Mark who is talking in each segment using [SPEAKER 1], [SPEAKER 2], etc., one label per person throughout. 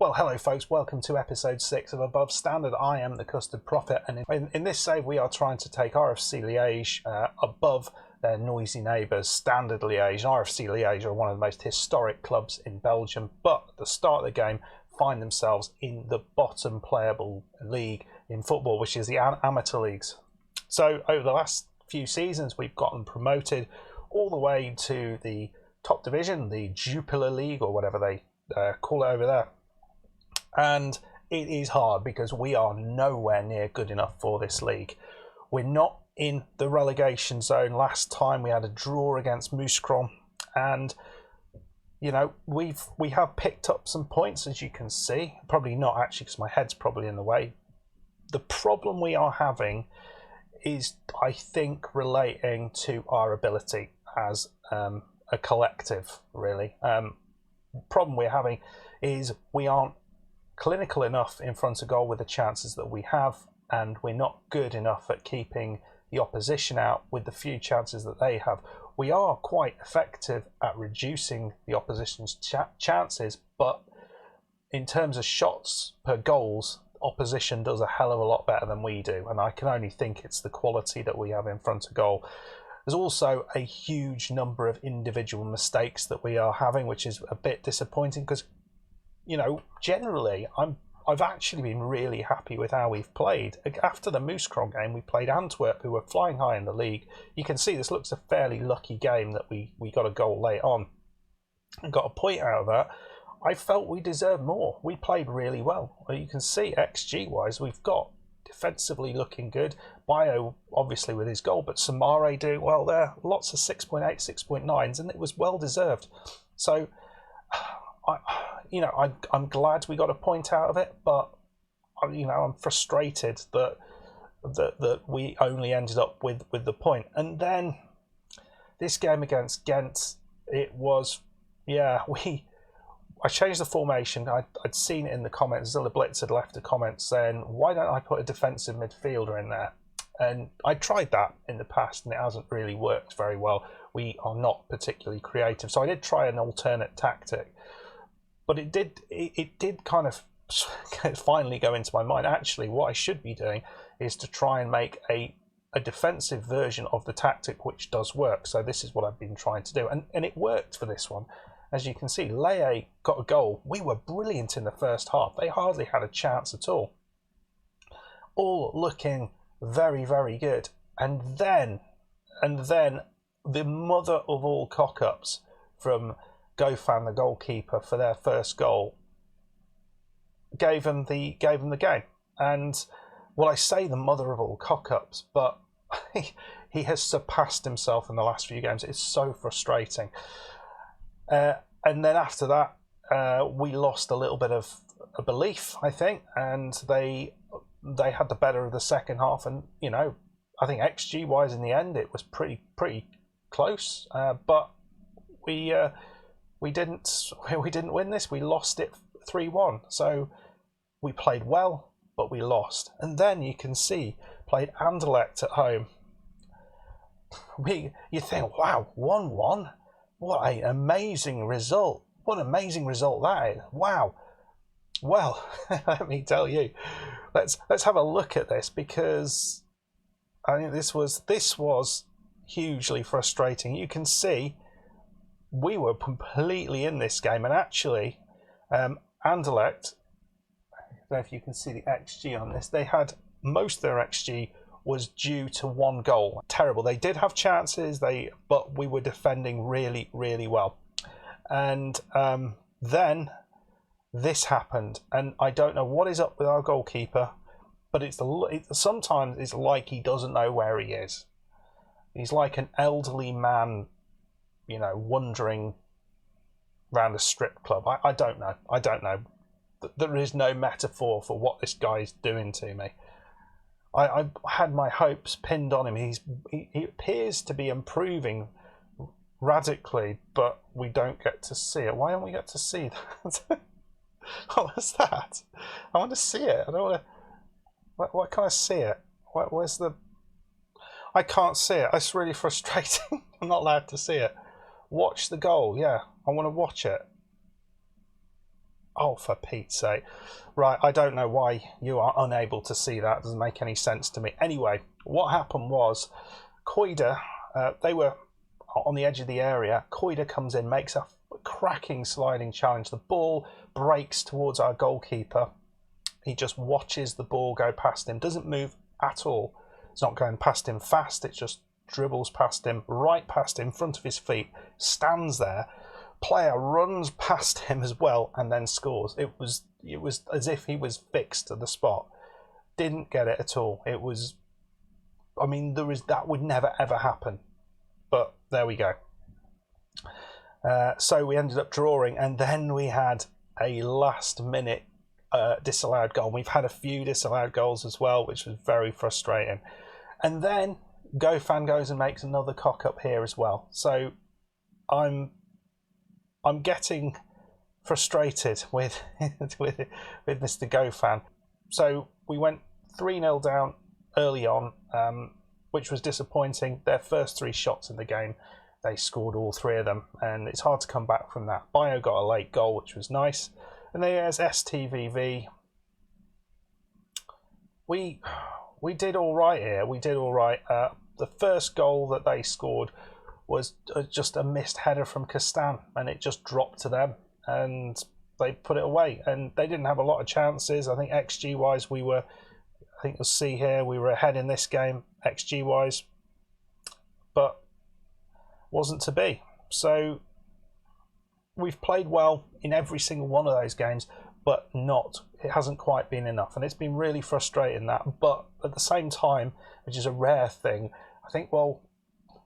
[SPEAKER 1] Well, hello folks, welcome to episode 6 of Above Standard. I am the Custard Prophet, and in this save we are trying to take RFC Liege above their noisy neighbours, Standard Liege. RFC Liege are one of the most historic clubs in Belgium, but at the start of the game find themselves in the bottom playable league in football, which is the amateur leagues. So over the last few seasons we've gotten promoted all the way to the top division, the Jupiler League, or whatever they call it over there. And it is hard because we are nowhere near good enough for this league. We're not in the relegation zone. Last time we had a draw against Mouscron, and you know we have picked up some points, as you can see. Probably not actually, because my head's probably in the way. The problem we are having is, I think, relating to our ability as a collective, really. Problem we're having is we aren't clinical enough in front of goal with the chances that we have, and we're not good enough at keeping the opposition out with the few chances that they have. We are quite effective at reducing the opposition's chances, but in terms of shots per goals, opposition does a hell of a lot better than we do, and I can only think it's the quality that we have in front of goal. There's also a huge number of individual mistakes that we are having, which is a bit disappointing because, you know, generally I've actually been really happy with how we've played. After the Mouscron game, we played Antwerp, who were flying high in the league. You can see this looks a fairly lucky game that we got a goal late on and got a point out of that. I felt we deserved more. We played really well. You can see XG-wise, we've got defensively looking good. Bio, obviously, with his goal, but Samare doing well there. Lots of 6.8, 6.9s, and it was well deserved. So, I'm glad we got a point out of it, but I'm frustrated that we only ended up with the point. And then this game against Ghent, it was, I changed the formation. I'd seen it in the comments. Zilla Blitz had left a comment saying, why don't I put a defensive midfielder in there? And I tried that in the past and it hasn't really worked very well. We are not particularly creative. So I did try an alternate tactic. But it did kind of finally go into my mind. Actually, what I should be doing is to try and make a defensive version of the tactic, which does work. So this is what I've been trying to do. And it worked for this one. As you can see, Leye got a goal. We were brilliant in the first half. They hardly had a chance at all. All looking very, very good. And then the mother of all cock-ups from Gofan, the goalkeeper, for their first goal gave them the game. And well, I say the mother of all cock-ups, but he has surpassed himself in the last few games. It's so frustrating. And then after that, we lost a little bit of a belief, I think, and they had the better of the second half. And I think XG wise in the end it was pretty close, but we didn't win this. We lost it 3-1. So we played well, but we lost. And then you can see played Anderlecht at home. You think, wow, 1-1. What an amazing result. What an amazing result that is. Wow. Well, let me tell you. Let's have a look at this, because I think this was hugely frustrating. You can see we were completely in this game, and actually Anderlecht, I don't know if you can see the XG on this, they had most of their XG was due to one goal. Terrible. They did have chances, but we were defending really, really well. And then this happened, and I don't know what is up with our goalkeeper, but sometimes it's like he doesn't know where he is. He's like an elderly man, wandering around a strip club. I don't know. I don't know. There is no metaphor for what this guy's doing to me. I had my hopes pinned on him. He appears to be improving radically, but we don't get to see it. Why don't we get to see that? What was that? I want to see it. I don't want to. Why can't I see it? Where's the? I can't see it. It's really frustrating. I'm not allowed to see it. Watch the goal. Yeah, I want to watch it. Oh, for Pete's sake. Right, I don't know why you are unable to see that. It doesn't make any sense to me. Anyway, what happened was Koida, they were on the edge of the area. Koida comes in, makes a cracking sliding challenge. The ball breaks towards our goalkeeper. He just watches the ball go past him, doesn't move at all. It's not going past him fast, it just dribbles past him, right past him, in front of his feet, stands there. Player runs past him as well and then scores. It was as if he was fixed to the spot. Didn't get it at all. It was, I mean, that would never ever happen. But there we go. So we ended up drawing, and then we had a last minute disallowed goal. We've had a few disallowed goals as well, which was very frustrating. And then GoFan goes and makes another cock up here as well. So I'm getting frustrated with Mr. GoFan. So we went 3-0 down early on, which was disappointing. Their first 3 shots in the game, they scored all 3 of them, and it's hard to come back from that. Bio got a late goal, which was nice. And then there's STVV. We did all right here. We did all right. The first goal that they scored was just a missed header from Castan, and it just dropped to them, and they put it away. And they didn't have a lot of chances. I think XG wise, I think you'll see here, we were ahead in this game XG wise, but wasn't to be. So we've played well in every single one of those games, but it hasn't quite been enough, and it's been really frustrating that. But at the same time, which is a rare thing, I think, well,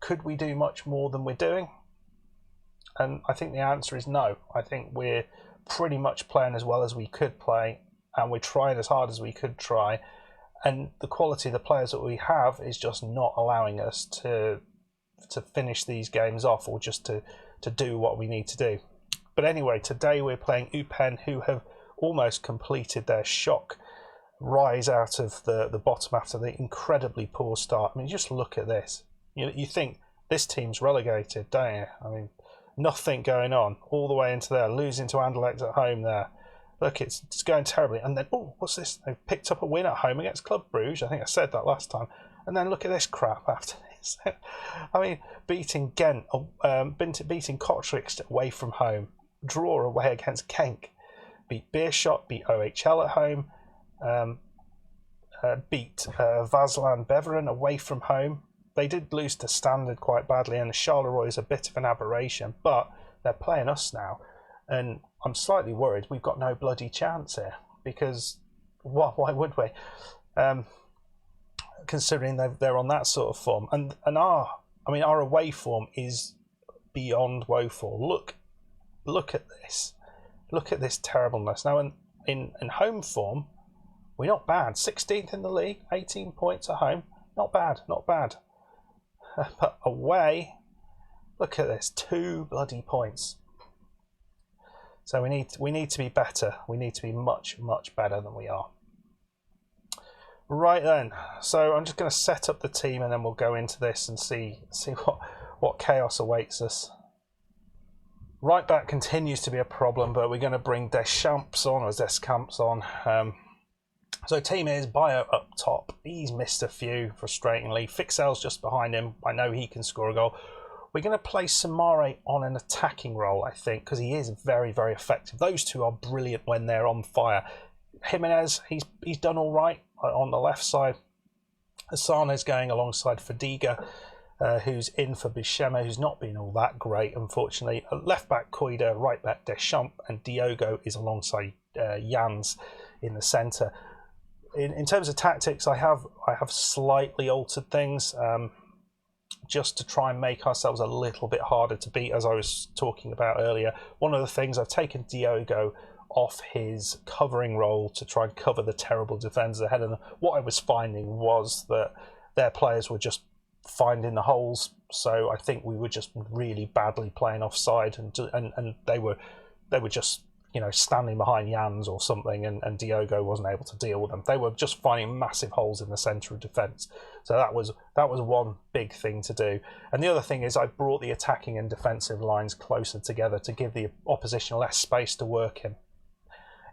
[SPEAKER 1] could we do much more than we're doing? And I think the answer is no. I think we're pretty much playing as well as we could play, and we're trying as hard as we could try, and the quality of the players that we have is just not allowing us to finish these games off, or just to do what we need to do. But anyway, today we're playing Eupen, who have almost completed their shock rise out of the bottom after the incredibly poor start. I mean, just look at this. You think this team's relegated, don't you? I mean, nothing going on all the way into there, losing to Anderlecht at home there. Look, it's going terribly. And then, oh, what's this? They've picked up a win at home against Club Brugge. I think I said that last time. And then look at this crap after this. I mean, beating Ghent, beating Kortrijk away from home, draw away against Genk, beat Beerschot, beat OHL at home, beat Vaslui Beveren away from home. They did lose to Standard quite badly, and the Charleroi is a bit of an aberration, but they're playing us now, and I'm slightly worried we've got no bloody chance here, because why would we? Considering they're on that sort of form, and our away form is beyond woeful. Look at this terribleness. Now in home form, we're not bad. 16th in the league, 18 points at home. Not bad. But away, look at this, 2 bloody points. So we need to be better. We need to be much better than we are. Right then, so I'm just going to set up the team, and then we'll go into this and see what chaos awaits us. Right back continues to be a problem, but we're going to bring Deschamps on. So team is Bio up top. He's missed a few, frustratingly. Fixel's just behind him. I know he can score a goal. We're going to place Samare on an attacking role, I think, because he is very effective. Those two are brilliant when they're on fire. Jimenez, he's done all right on the left side. Assane's going alongside Fadiga, who's in for Bichema, who's not been all that great, unfortunately. Left back Koida, right back Deschamps, and Diogo is alongside Jans in the centre. In terms of tactics, I have slightly altered things just to try and make ourselves a little bit harder to beat, as I was talking about earlier. One of the things, I've taken Diogo off his covering role to try and cover the terrible defenders ahead of them. What I was finding was that their players were just finding the holes, so I think we were just really badly playing offside, and they were just standing behind Jans or something, and Diogo wasn't able to deal with them. They were just finding massive holes in the centre of defence. So that was one big thing to do. And the other thing is I brought the attacking and defensive lines closer together to give the opposition less space to work in.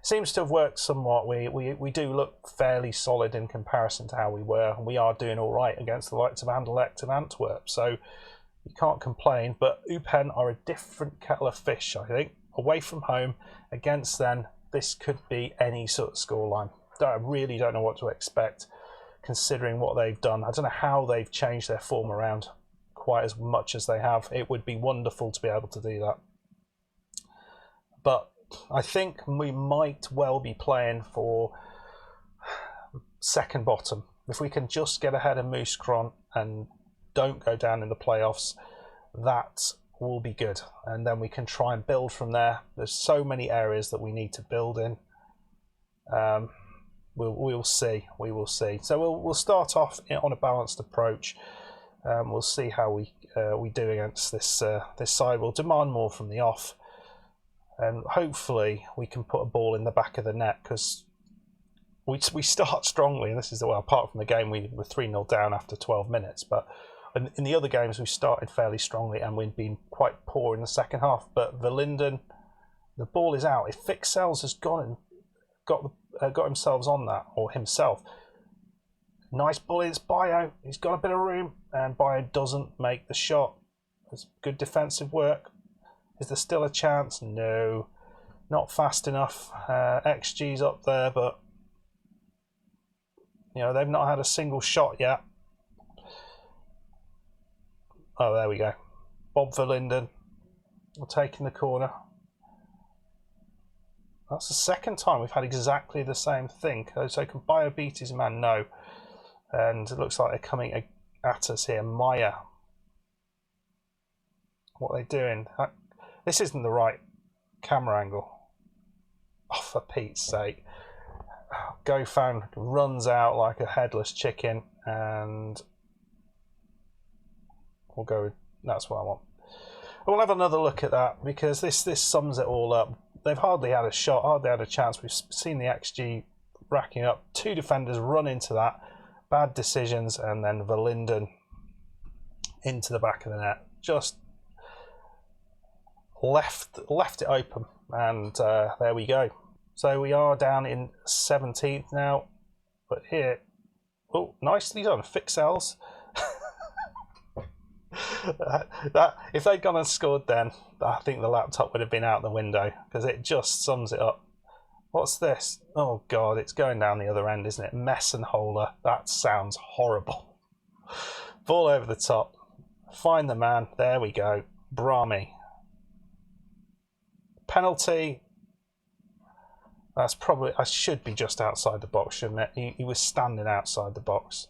[SPEAKER 1] seems to have worked somewhat. We do look fairly solid in comparison to how we were, and we are doing all right against the likes of Anderlecht and Antwerp, so you can't complain. But Eupen are a different kettle of fish, I think. Away from home, against them, this could be any sort of scoreline. I really don't know what to expect, considering what they've done. I don't know how they've changed their form around quite as much as they have. It would be wonderful to be able to do that. But I think we might well be playing for second bottom. If we can just get ahead of Mouscron and don't go down in the playoffs, that will be good. And then we can try and build from there. There's so many areas that we need to build in. We'll see. We will see. So we'll start off on a balanced approach. We'll see how we do against this side. We'll demand more from the off, and hopefully we can put a ball in the back of the net, because we start strongly. And this is apart from the game, we were 3-0 down after 12 minutes. But in the other games, we started fairly strongly, and we've been quite poor in the second half. But Verlinden, the ball is out. If Fixels has gone and got himself on that, or himself. Nice ball, it's Bio. He's got a bit of room, and Bio doesn't make the shot. It's good defensive work. Is there still a chance? No, not fast enough. XG's up there, but they've not had a single shot yet. Oh, there we go. Bob Verlinden taking the corner. That's the second time we've had exactly the same thing. So can Bio beat his man? No. And it looks like they're coming at us here. Maya. What are they doing? This isn't the right camera angle. Oh, for Pete's sake. Gofan runs out like a headless chicken, and we'll go with, that's what I want. We'll have another look at that, because this sums it all up. They've hardly had a shot, hardly had a chance. We've seen the XG racking up. Two defenders run into that. Bad decisions, and then Verlinden into the back of the net. Just left it open, and there we go. So we are down in 17th now. But here, oh, nicely done, Fixels. that if they'd gone and scored, then I think the laptop would have been out the window, because it just sums it up. What's this? Oh god, it's going down the other end, isn't it? Messenholer. That sounds horrible. Ball over the top. Find the man. There we go. Brahmi. Penalty. That's probably, I should be just outside the box, shouldn't it? He was standing outside the box.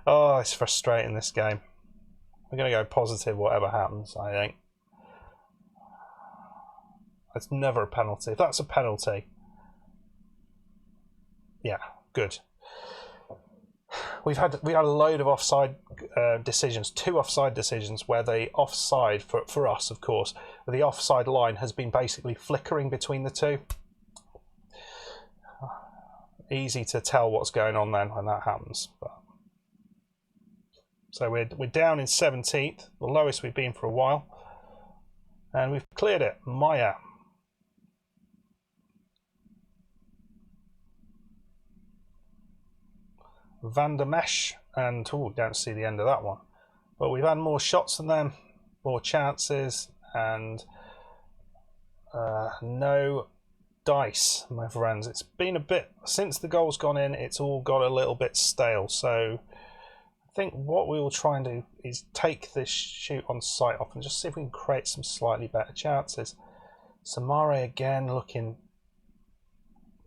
[SPEAKER 1] Oh, it's frustrating, this game. We're going to go positive whatever happens, I think. It's never a penalty. If that's a penalty, yeah, good. We had a load of offside decisions, 2 offside decisions, where the offside, for us of course, the offside line has been basically flickering between the two. Easy to tell what's going on then when that happens. So we're down in 17th, the lowest we've been for a while, and we've cleared it. Maya. Van der Mesh, and don't see the end of that one. But we've had more shots than them, more chances, and no dice, my friends. It's been a bit, since the goal's gone in, it's all got a little bit stale. So I think what we will try and do is take this shoot on sight off and just see if we can create some slightly better chances. Samare again looking.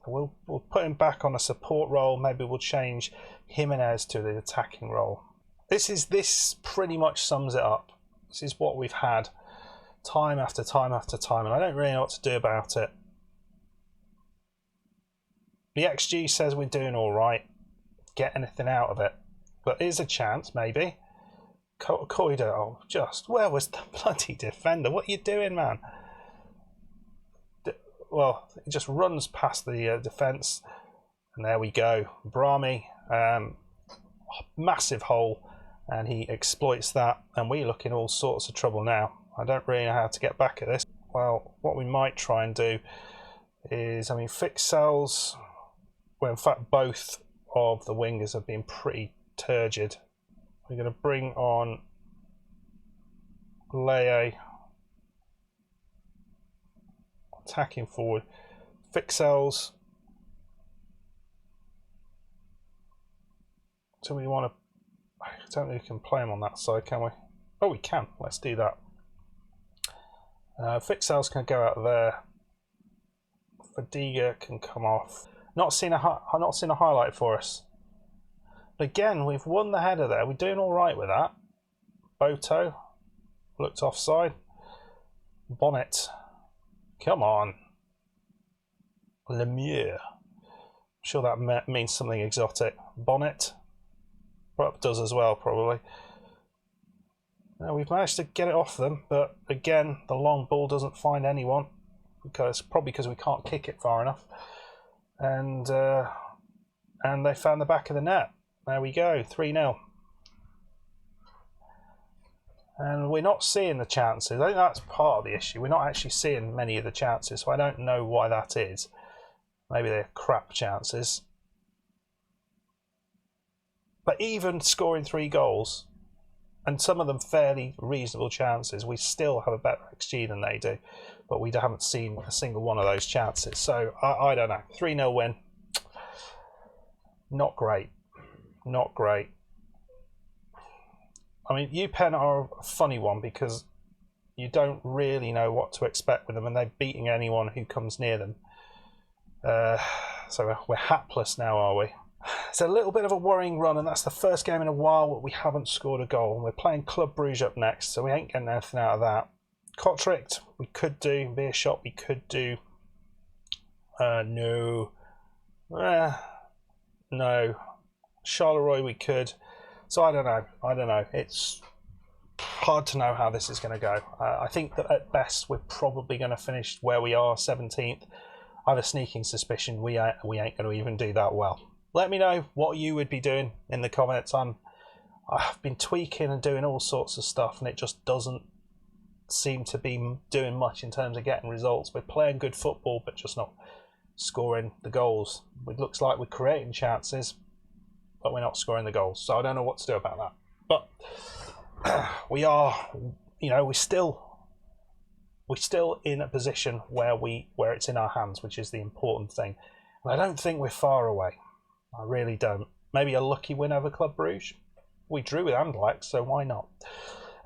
[SPEAKER 1] We'll put him back on a support role. Maybe we'll change Jimenez to the attacking role. This pretty much sums it up. This is what we've had time after time after time, and I don't really know what to do about it. The XG says we're doing all right. Get anything out of it, but here's a chance maybe. Koida, oh, just where was the bloody defender? What are you doing, man? Well, it just runs past the defence, and there we go. Brahmi, massive hole, and he exploits that, and we look in all sorts of trouble now. I don't really know how to get back at this. Well, what we might try and do is, I mean, fix cells. Well, in fact, both of the wingers have been pretty turgid. We're going to bring on Liege, attacking forward. Fix cells. Do we want to? I don't think we can play him on that side, can we? Oh, we can. Let's do that. Fix cells can go out there. Fadiga can come off. Not seen a highlight for us. But again, we've won the header there. We're doing all right with that. Boto looked offside. Bonnet, come on. Lemieux. I'm sure that means something exotic. Bonnet. Prop does as well, probably. Now, we've managed to get it off them, but again, the long ball doesn't find anyone, probably because we can't kick it far enough. And they found the back of the net. There we go, 3-0. And we're not seeing the chances. I think that's part of the issue. We're not actually seeing many of the chances, so I don't know why that is. Maybe they're crap chances. But even scoring 3 goals, and some of them fairly reasonable chances, we still have a better XG than they do. But we haven't seen a single one of those chances. So, I don't know. 3-0 win. Not great. Not great. I mean, Eupen are a funny one because you don't really know what to expect with them, and they're beating anyone who comes near them. So we're hapless now, are we? It's a little bit of a worrying run, and that's the first game in a while where we haven't scored a goal. We're playing Club Brugge up next, so we ain't getting anything out of that. Kotricht, we could do. Beershot, we could do. No. No. Charleroi, we could. So I don't know. It's hard to know how this is going to go. I think that at best we're probably going to finish where we are, 17th. I have a sneaking suspicion we ain't going to even do that well. Let me know what you would be doing in the comments. I've been tweaking and doing all sorts of stuff, and it just doesn't seem to be doing much in terms of getting results. We're playing good football, but just not scoring the goals. It looks like we're creating chances, but we're not scoring the goals. So I don't know what to do about that. But we are, we're still in a position where it's in our hands, which is the important thing. And I don't think we're far away. I really don't. Maybe a lucky win over Club Brugge. We drew with Anderlecht, so why not?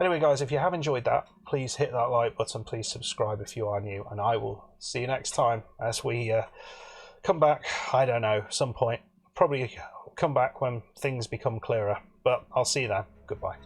[SPEAKER 1] Anyway, guys, if you have enjoyed that, please hit that like button. Please subscribe if you are new, and I will see you next time as we come back. I don't know, some point. Probably come back when things become clearer, but I'll see you then. Goodbye.